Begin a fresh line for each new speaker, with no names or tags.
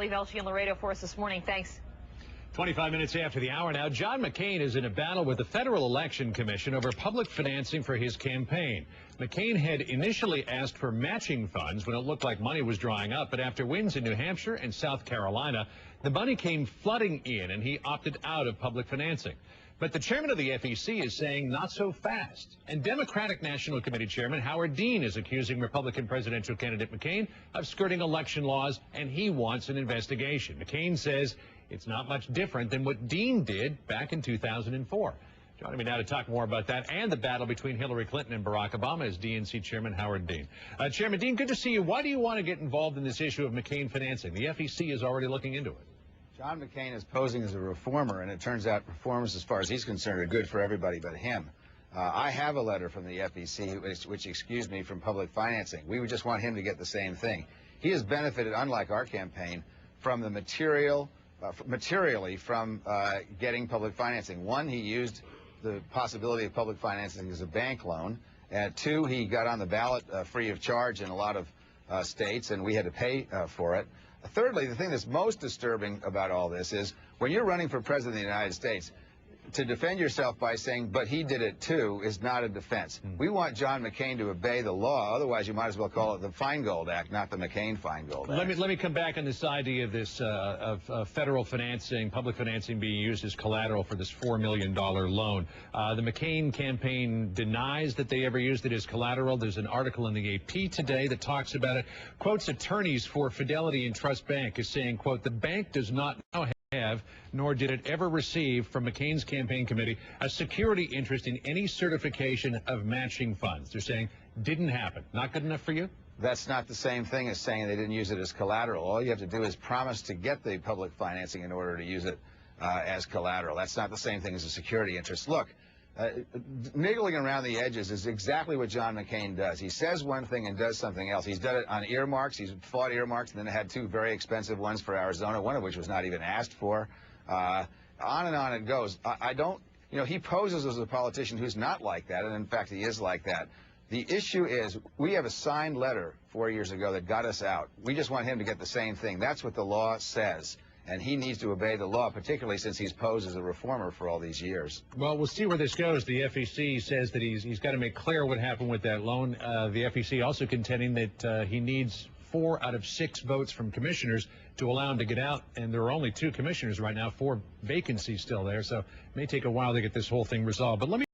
Kelly Velshi in Laredo for us this morning. Thanks.
25 minutes after the hour now, John McCain is in a battle with the Federal Election Commission over public financing for his campaign. McCain had initially asked for matching funds when it looked like money was drying up, but after wins in New Hampshire and South Carolina, the money came flooding in and he opted out of public financing. But the chairman of the FEC is saying not so fast. And Democratic National Committee Chairman Howard Dean is accusing Republican presidential candidate McCain of skirting election laws, and he wants an investigation. McCain says it's not much different than what Dean did back in 2004. Joining me now to talk more about that and the battle between Hillary Clinton and Barack Obama is DNC Chairman Howard Dean. Chairman Dean, good to see you. Why do you want to get involved in this issue of McCain financing? The FEC is already looking into it.
John McCain is posing as a reformer, and it turns out reforms, as far as he's concerned, are good for everybody but him. I have a letter from the FEC which excused me from public financing. We would just want him to get the same thing. He has benefited, unlike our campaign, from the materially from getting public financing. One, he used the possibility of public financing as a bank loan. Two, he got on the ballot free of charge in a lot of states, and we had to pay for it. Thirdly, the thing that's most disturbing about all this is when you're running for president of the United States, to defend yourself by saying, but he did it too, is not a defense. We want John McCain to obey the law. Otherwise, you might as well call it the Feingold Act, not the McCain-Feingold Act.
Let me come back on this idea of this of federal financing, public financing being used as collateral for this $4 million loan. The McCain campaign denies that they ever used it as collateral. There's an article in the AP today that talks about it. Quotes attorneys for Fidelity and Trust Bank is saying, quote, the bank does not now have, nor did it ever receive from McCain's campaign committee, a security interest in any certification of matching funds. They're saying didn't happen. Not good enough for you?
That's not the same thing as saying they didn't use it as collateral. All you have to do is promise to get the public financing in order to use it as collateral. That's not the same thing as a security interest. Look, niggling around the edges is exactly what John McCain does. He says one thing and does something else. He's done it on earmarks. He's fought earmarks and then had two very expensive ones for Arizona, one of which was not even asked for. On and on it goes. He poses as a politician who's not like that, and in fact he is like that. The issue is we have a signed letter 4 years ago that got us out. We just want him to get the same thing. That's what the law says. And he needs to obey the law, particularly since he's posed as a reformer for all these years.
Well, we'll see where this goes. The FEC says that he's got to make clear what happened with that loan. The FEC also contending that he needs 4 out of 6 votes from commissioners to allow him to get out. And there are only 2 commissioners right now, 4 vacancies still there. So it may take a while to get this whole thing resolved. But let me